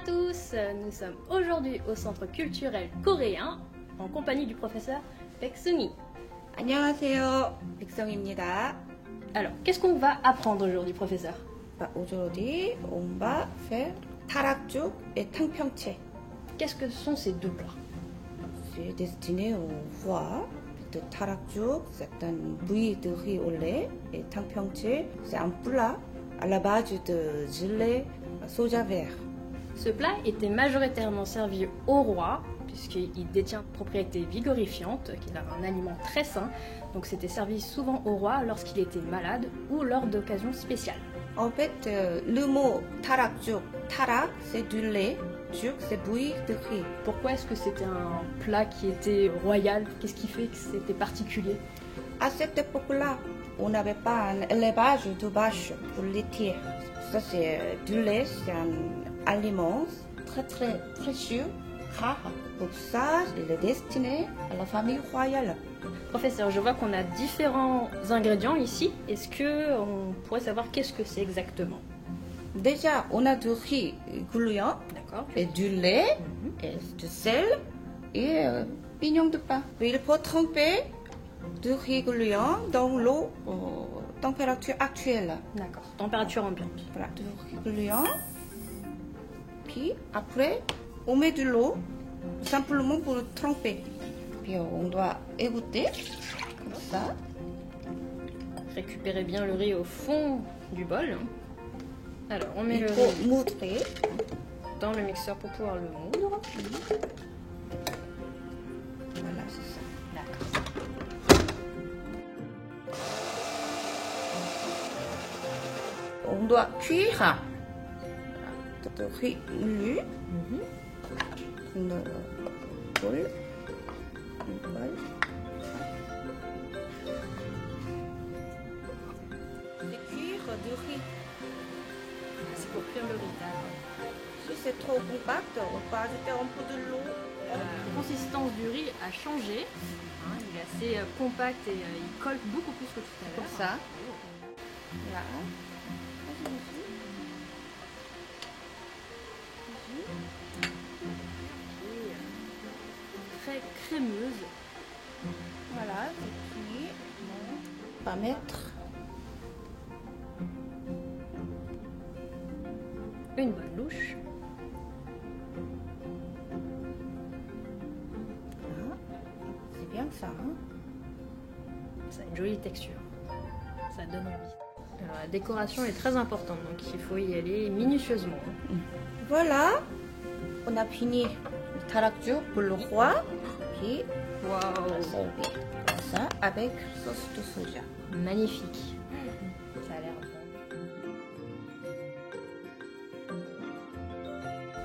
tous, nous sommes aujourd'hui au Centre culturel coréen en compagnie du professeur Baek Seung-hee. 안녕하세요, 백성입니다. Alors, qu'est-ce qu'on va apprendre aujourd'hui, professeur? Aujourd'hui, on va faire tarakjuk et tangpyeongchae. Qu'est-ce que sont ces deux plats? C'est destiné au roi. De tarakjuk, c'est un bouilli de riz au lait, et tangpyeongchae, c'est un plat à la base de gelée soja vert. Ce plat était majoritairement servi au roi, puisqu'il détient propriétés vigorifiantes, qu'il a un aliment très sain, donc c'était servi souvent au roi lorsqu'il était malade ou lors d'occasions spéciales. En fait, le mot tarakjuk, tarak, c'est du lait, juk, c'est bouilli de riz. Pourquoi est-ce que c'était un plat qui était royal? Qu'est-ce qui fait que c'était particulier? À cette époque-là, on n'avait pas un élevage de vaches pour laitier. Ça, c'est du lait, c'est un aliment très très précieux, rare. Pour ça, il est destiné à la famille royale. Professeur, je vois qu'on a différents ingrédients ici. Est-ce qu'on pourrait savoir qu'est-ce que c'est exactement? Déjà, on a du riz gluant, D'accord. et du lait, et du sel, et pignon de pain. Il faut tremper du riz gluant dans l'eau température actuelle. D'accord. Température ambiante. Voilà, du riz gluant. Puis après, on met de l'eau simplement pour le tremper. Puis on doit égoutter comme ça. Récupérez bien le riz au fond du bol. Alors, on met Il le faut riz moudrer. dans le mixeur pour pouvoir le moudre. Voilà, c'est ça. D'accord. On doit cuire le riz nu dans le bol. C'est cuire du riz. C'est pour cuire le riz. Si c'est trop compact, on peut ajouter un peu de l'eau. La consistance du riz a changé. Il est assez compact et il colle beaucoup plus que tout à l'heure. Comme ça. Là. Très crémeuse. Voilà, c'est cuit. On va mettre Une bonne louche. là. C'est bien ça, hein? Ça a une jolie texture. Ça donne envie. Alors, la décoration est très importante, donc il faut y aller minutieusement. Voilà, on a fini le tarakjuk pour le roi. Puis on va Waouh, servir ça avec sauce de soja. magnifique. Ça a l'air bon.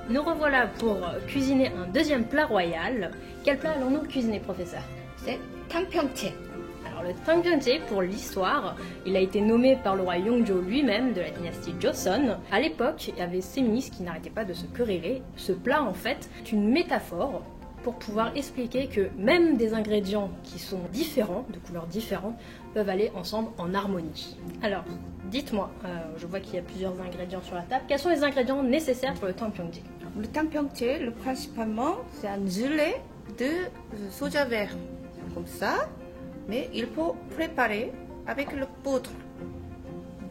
Nous revoilà pour cuisiner un deuxième plat royal. Quel plat allons-nous cuisiner, professeur? C'est tangpyeongchae. Alors le tangpyeongchae, pour l'histoire, il a été nommé par le roi Yongjo lui-même de la dynastie Joseon. À l'époque, il y avait ces ministres qui n'arrêtaient pas de se quereller. Ce plat, en fait, est une métaphore pour pouvoir expliquer que même des ingrédients qui sont différents, de couleurs différentes, peuvent aller ensemble en harmonie. Alors, dites-moi, je vois qu'il y a plusieurs ingrédients sur la table. Quels sont les ingrédients nécessaires pour le tangpyeongchae? Le tangpyeongchae, principalement, c'est un gelée de soja vert. Comme ça. Mais il faut préparer avec le poudre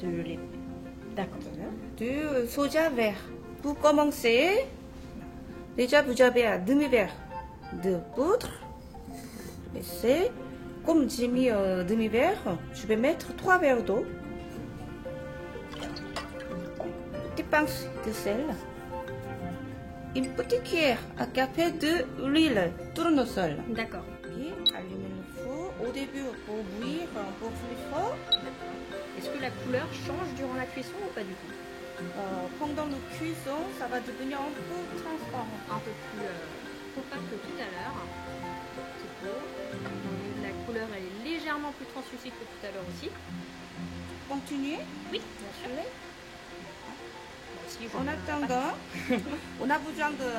De lait. D'accord. du soja vert. Pour commencer, déjà vous avez un demi-verre de poudre. Et c'est comme j'ai mis un demi-verre, je vais mettre 3 verres d'eau. Une petite pince de sel. Une petite cuillère à café d'huile tournesol. D'accord. Puis allumer le four. Au début, pour bouillir un peu plus fort. Est-ce que la couleur change durant la cuisson ou pas du tout? Pendant la cuisson, ça va devenir un peu transparent. Un peu plus compact que tout à l'heure. C'est beau. La couleur elle est légèrement plus translucide que tout à l'heure aussi. Continuez. Oui, bien sûr. Aussi, En attendant, on a besoin de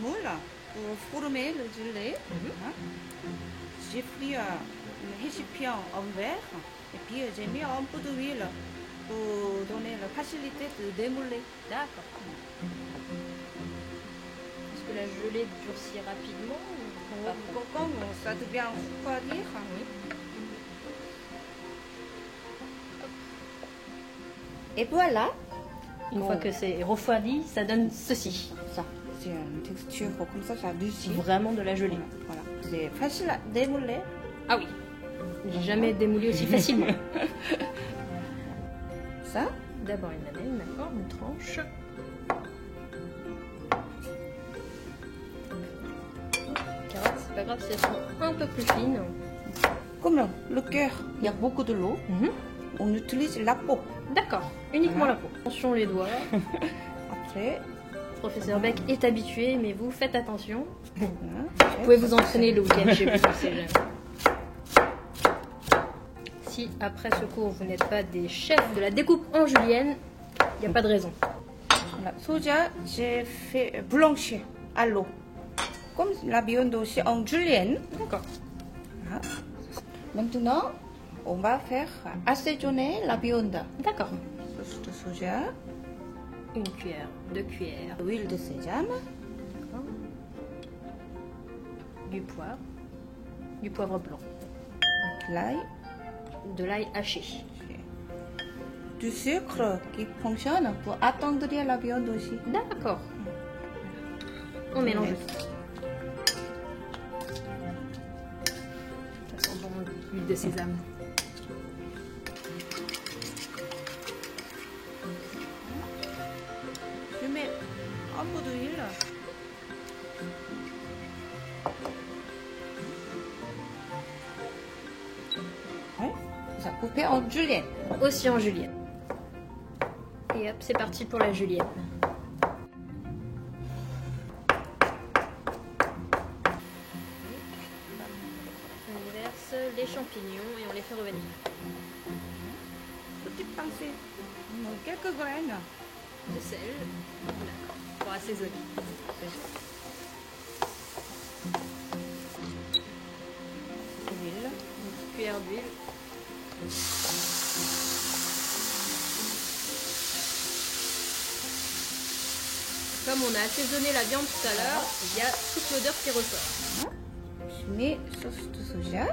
moule pour former le gelée. J'ai pris un récipient en verre et puis j'ai mis un peu d'huile pour donner la facilité de démouler. D'accord. que la gelée durcit rapidement ou pas trop? Quand ça devient refroidir, Oui. et voilà. Une fois que c'est refroidi, ça donne ceci. Ça, c'est une texture comme ça adoucit. Vraiment de la gelée. Voilà. C'est facile à démouler. Ah oui. J'ai jamais démoulé aussi facilement. Ça, D'abord une lamelle, d'accord, une tranche. Carottes, c'est pas grave si elles sont un peu plus fines. comme le cœur, il y a beaucoup de l'eau. Mhm. On utilise la peau. D'accord, uniquement Voilà. la peau. Attention les doigts. Après, Professeur Beck est habitué, mais vous faites attention. voilà. Vous pouvez vous entraîner le week-end chez vous, c'est jamais. Si après ce cours vous n'êtes pas des chefs de la découpe en julienne, il n'y a pas de raison. Voilà. Soja, j'ai fait blanchir à l'eau. Comme la viande aussi en julienne. D'accord. Voilà. Maintenant, on va faire assaisonner la viande. D'accord. Sauce de soja, Une cuillère, 2 cuillères, huile de sésame, d'accord. Du poivre blanc, l'ail, de l'ail haché. du sucre qui fonctionne pour attendrir la viande aussi. D'accord. On mélange tout. Ça sent bon l'huile de sésame. Je mets un peu d'huile. Ouais. Ça coupé en julienne. Aussi en julienne. Et hop, c'est parti pour la julienne. On verse les champignons et on les fait revenir. Petite pincée. Quelques graines. De sel. D'accord. Pour assaisonner. Huile. Une petite cuillère d'huile. Comme on a assaisonné la viande tout à l'heure, il y a toute l'odeur qui ressort. Je mets sauce de soja.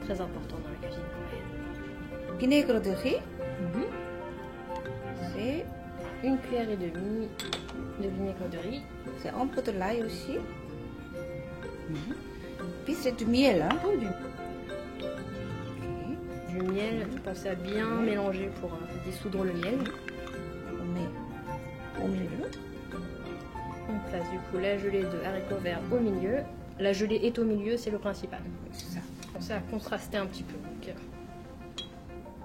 Très important dans la cuisine coréenne. Vinaigre de riz. C'est Une cuillère et demie de vinaigre de riz. c'est un peu de l'ail aussi. Puis c'est du miel. Hein. Oh, du miel. Pensez à bien mélanger pour dissoudre le miel. On met au milieu. On place du coup la gelée de haricots verts au milieu. La gelée est au milieu, c'est le principal. C'est ça. Pensez à contraster un petit peu. Donc,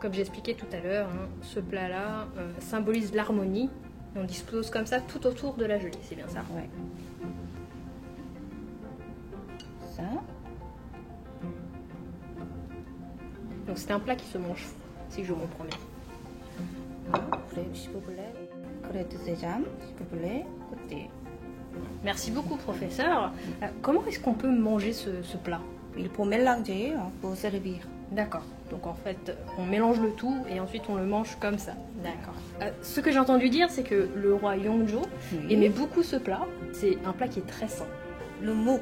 comme j'expliquais tout à l'heure, hein, ce plat-là symbolise l'harmonie. On dispose comme ça tout autour de la gelée, c'est bien ça. Ouais. Ça. Donc c'est un plat qui se mange froid, si je comprends bien. Après, s'il vous plaît, graines de sésame, s'il vous plaît, côté. Merci beaucoup, professeur. Comment est-ce qu'on peut manger ce plat? Il faut mélanger hein, pour servir. D'accord. Donc en fait, on mélange le tout et ensuite on le mange comme ça. D'accord. Ce que j'ai entendu dire, c'est que le roi Yongjo aimait beaucoup ce plat. C'est un plat qui est très sain. Le mou,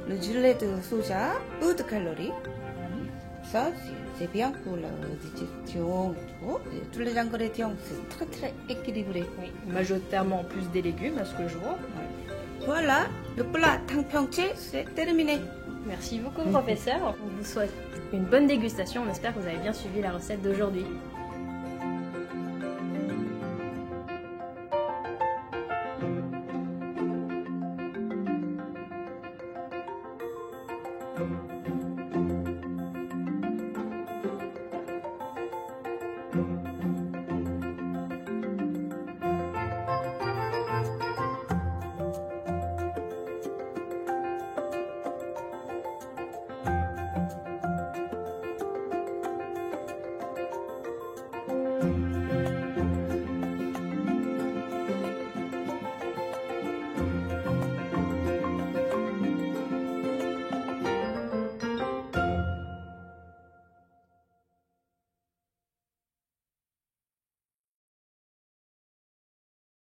le gelée de soja, peu de calories. Ça, c'est bien pour la digestion. Et tous les ingrédients, c'est très très équilibré. Oui, majoritairement plus des légumes, à ce que je vois. Voilà, le plat tangpyeongchae, c'est terminé. Merci beaucoup, professeur. On vous souhaite une bonne dégustation. On espère que vous avez bien suivi la recette d'aujourd'hui.